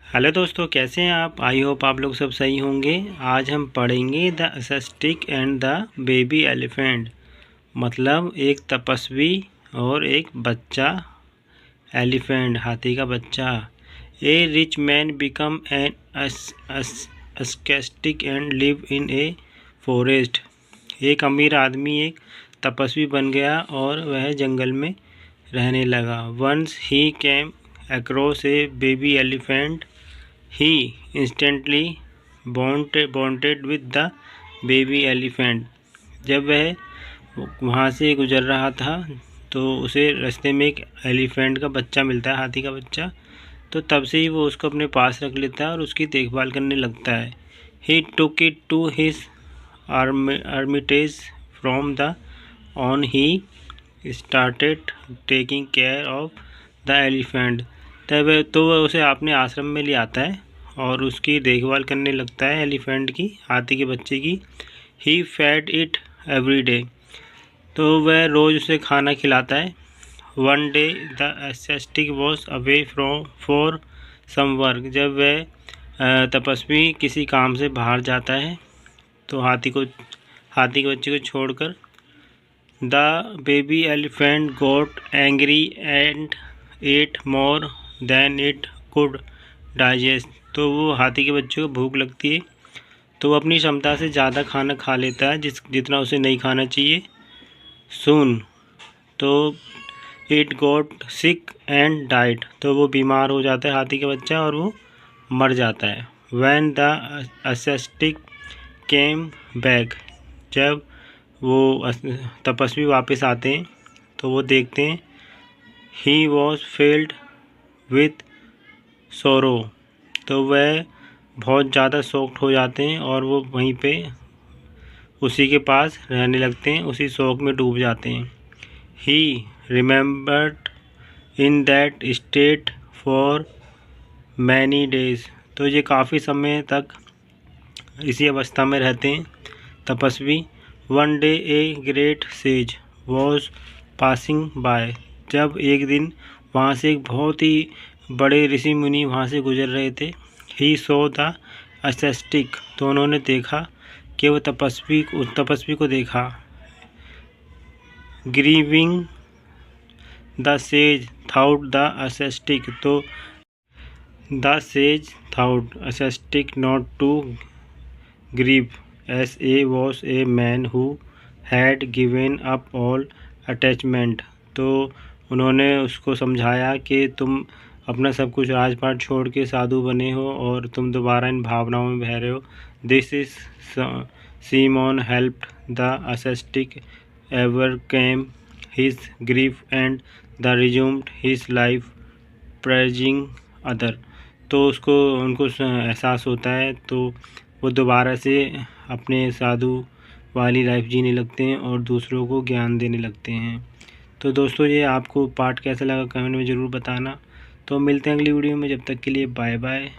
Hello दोस्तों, कैसे हैं आप। आई होप आप लोग सब सही होंगे। आज हम पढ़ेंगे the ascetic and the baby elephant. मतलब एक तपस्वी और एक बच्चा एलिफेंट, हाथी का बच्चा। A rich man become an ascetic and live in a forest. एक अमीर आदमी एक तपस्वी बन गया और वह जंगल में रहने लगा। Once he came across a baby elephant. He instantly bonded with the baby elephant। जब वह वहाँ से गुजर रहा था तो उसे रास्ते में एक एलिफेंट का बच्चा मिलता है, हाथी का बच्चा। तो तब से ही वो उसको अपने पास रख लेता है और उसकी देखभाल करने लगता है। He took it to his hermitage from the on he started taking care of the elephant। तब तो वह उसे अपने आश्रम में ले आता है और उसकी देखभाल करने लगता है, एलिफेंट की, हाथी के बच्चे की। He fed it every day. तो वह रोज़ उसे खाना खिलाता है। One day the ascetic was away from for some work. जब वह तपस्वी किसी काम से बाहर जाता है तो हाथी के बच्चे को छोड़कर। The baby elephant got angry and ate more than it could digest. तो वो हाथी के बच्चे को भूख लगती है तो वो अपनी क्षमता से ज़्यादा खाना खा लेता है जितना उसे नहीं खाना चाहिए। सून तो it got sick and died. तो वो बीमार हो जाता है हाथी का बच्चा और वो मर जाता है। When the ascetic came back. जब वो तपस्वी वापस आते हैं तो वो देखते हैं ही वॉज फिल्ड विथ सोरो। तो वह बहुत ज़्यादा शॉक्ड हो जाते हैं और वो वहीं पे उसी के पास रहने लगते हैं, उसी शौक में डूब जाते हैं। ही remembered in that state for many days. तो ये काफ़ी समय तक इसी अवस्था में रहते हैं तपस्वी। One day a great sage was passing by. जब एक दिन वहाँ से एक बहुत ही बड़े ऋषि मुनि वहाँ से गुजर रहे थे। He saw the ascetic. तो उन्होंने देखा कि वो तपस्वी को देखा। Grieving the sage thought the ascetic. तो the sage thought ascetic not to grieve as a was a man who had given up all attachment. तो उन्होंने उसको समझाया कि तुम अपना सब कुछ राजपाट छोड़ के साधु बने हो और तुम दोबारा इन भावनाओं में बह रहे हो। This is sermon helped the ascetic overcame his grief and the resumed his life praising other. तो उनको एहसास होता है तो वो दोबारा से अपने साधु वाली लाइफ जीने लगते हैं और दूसरों को ज्ञान देने लगते हैं। तो दोस्तों, ये आपको पार्ट कैसा लगा कमेंट में ज़रूर बताना। तो मिलते हैं अगली वीडियो में, जब तक के लिए बाय बाय।